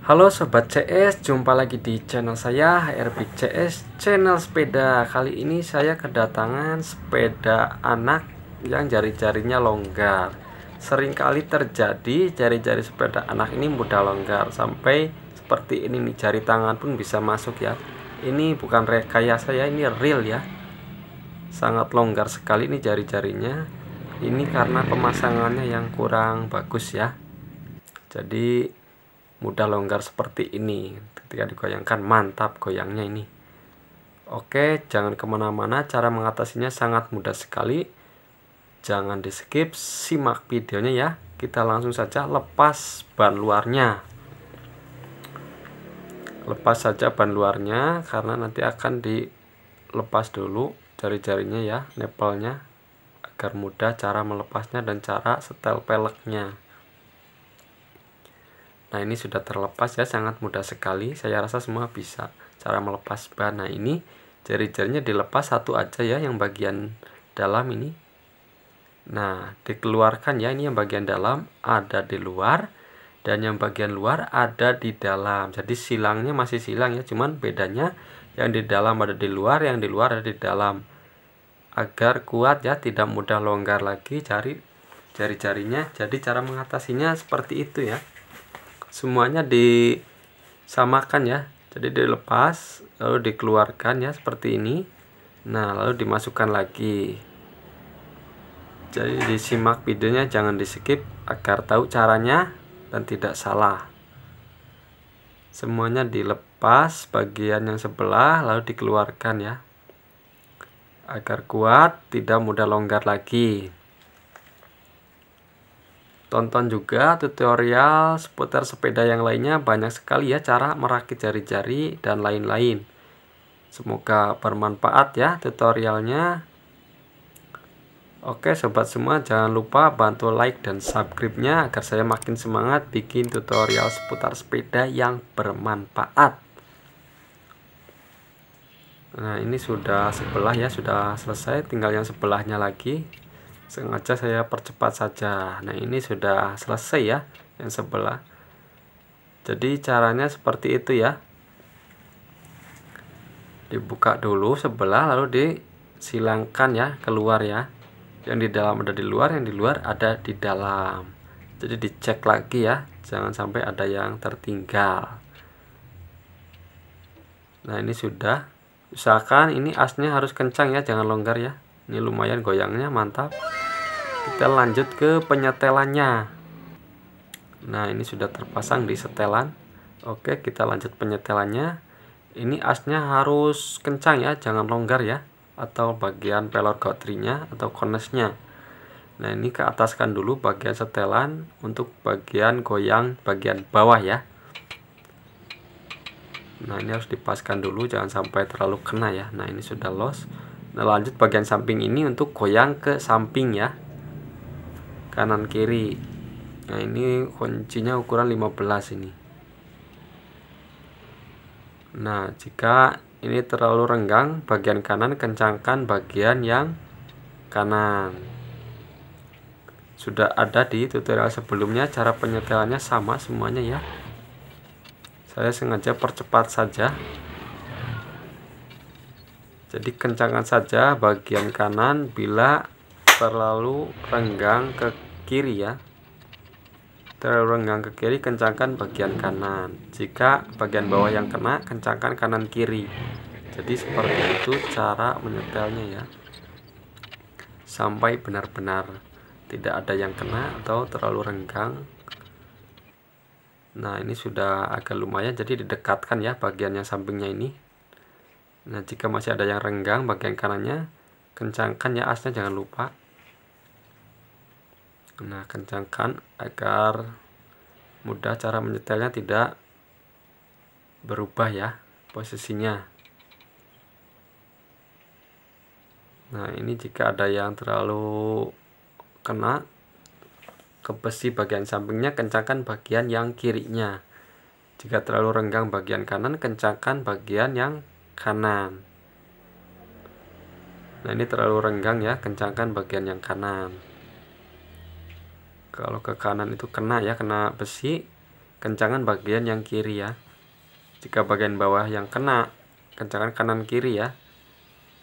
Halo Sobat CS, jumpa lagi di channel saya HRBig CS, channel sepeda. Kali ini saya kedatangan sepeda anak yang jari-jarinya longgar. Seringkali terjadi jari-jari sepeda anak ini mudah longgar, sampai seperti ini nih, jari tangan pun bisa masuk ya. Ini bukan rekayasa ya, ini real ya. Sangat longgar sekali nih jari-jarinya. Ini karena pemasangannya yang kurang bagus ya. Jadi mudah longgar seperti ini. Ketika digoyangkan mantap goyangnya ini. Oke, jangan kemana-mana. Cara mengatasinya sangat mudah sekali. Jangan di skip, simak videonya ya. Kita langsung saja lepas ban luarnya. Lepas saja ban luarnya, karena nanti akan dilepas dulu jari-jarinya ya, nepelnya, agar mudah cara melepasnya dan cara setel peleknya. Nah, ini sudah terlepas ya, sangat mudah sekali. Saya rasa semua bisa cara melepas ban. Nah, ini jari-jarinya dilepas satu aja ya, yang bagian dalam ini. Nah, dikeluarkan ya, ini yang bagian dalam ada di luar, dan yang bagian luar ada di dalam. Jadi silangnya masih silang ya, cuman bedanya yang di dalam ada di luar, yang di luar ada di dalam. Agar kuat ya, tidak mudah longgar lagi jari-jarinya. Jadi cara mengatasinya seperti itu ya. Semuanya disamakan ya, jadi dilepas lalu dikeluarkan ya seperti ini. Nah, lalu dimasukkan lagi. Jadi disimak videonya, jangan di skip agar tahu caranya dan tidak salah. Semuanya dilepas bagian yang sebelah lalu dikeluarkan ya, agar kuat, tidak mudah longgar lagi. Tonton juga tutorial seputar sepeda yang lainnya, banyak sekali ya cara merakit jari-jari dan lain-lain. Semoga bermanfaat ya tutorialnya. Oke sobat semua, jangan lupa bantu like dan subscribe-nya agar saya makin semangat bikin tutorial seputar sepeda yang bermanfaat. Nah, ini sudah sebelah ya, sudah selesai, tinggal yang sebelahnya lagi. Sengaja saya percepat saja. Nah, ini sudah selesai ya yang sebelah. Jadi caranya seperti itu ya. Dibuka dulu sebelah lalu disilangkan ya keluar ya. Yang di dalam ada di luar, yang di luar ada di dalam. Jadi dicek lagi ya, jangan sampai ada yang tertinggal. Nah, ini sudah. Usahakan ini asnya harus kencang ya, jangan longgar ya. Ini lumayan goyangnya, mantap. Kita lanjut ke penyetelannya. Nah, ini sudah terpasang di setelan. Oke, kita lanjut penyetelannya. Ini asnya harus kencang ya, jangan longgar ya, atau bagian pelor goutrinya atau konesnya. Nah, ini ke ataskan dulu bagian setelan untuk bagian goyang bagian bawah ya. Nah, ini harus dipaskan dulu, jangan sampai terlalu kena ya. Nah, ini sudah los. Nah, lanjut bagian samping ini untuk goyang ke samping ya, kanan kiri. Nah, ini kuncinya ukuran 15 ini. Nah, jika ini terlalu renggang bagian kanan, kencangkan bagian yang kanan. Sudah ada di tutorial sebelumnya, cara penyetelannya sama semuanya ya. Saya sengaja percepat saja. Jadi kencangkan saja bagian kanan, bila terlalu renggang ke kiri ya. Terlalu renggang ke kiri, kencangkan bagian kanan. Jika bagian bawah yang kena, kencangkan kanan kiri. Jadi seperti itu cara menyetelnya ya, sampai benar-benar tidak ada yang kena atau terlalu renggang. Nah, ini sudah agak lumayan, jadi didekatkan ya bagian yang sampingnya ini. Nah, jika masih ada yang renggang bagian kanannya, kencangkan ya asnya, jangan lupa. Nah, kencangkan agar mudah cara menyetelnya, tidak berubah ya posisinya. Nah, ini jika ada yang terlalu kena ke besi bagian sampingnya, kencangkan bagian yang kirinya. Jika terlalu renggang bagian kanan, kencangkan bagian yang kanan. Nah, ini terlalu renggang ya, kencangkan bagian yang kanan. Kalau ke kanan itu kena ya, kena besi, kencangan bagian yang kiri ya. Jika bagian bawah yang kena, kencangan kanan kiri ya.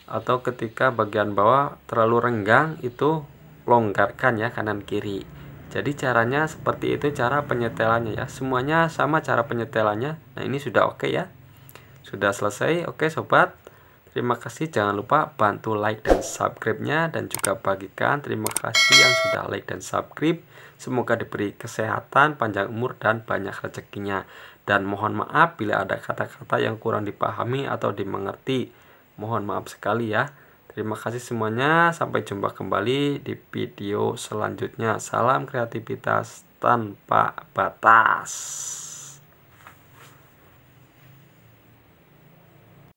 Atau ketika bagian bawah terlalu renggang, itu longgarkan ya kanan kiri. Jadi caranya seperti itu cara penyetelannya ya. Semuanya sama cara penyetelannya. Nah, ini sudah oke ya. Sudah selesai. Oke sobat. Terima kasih, jangan lupa bantu like dan subscribe-nya dan juga bagikan. Terima kasih yang sudah like dan subscribe. Semoga diberi kesehatan, panjang umur dan banyak rezekinya. Dan mohon maaf bila ada kata-kata yang kurang dipahami atau dimengerti. Mohon maaf sekali ya. Terima kasih semuanya. Sampai jumpa kembali di video selanjutnya. Salam kreativitas tanpa batas.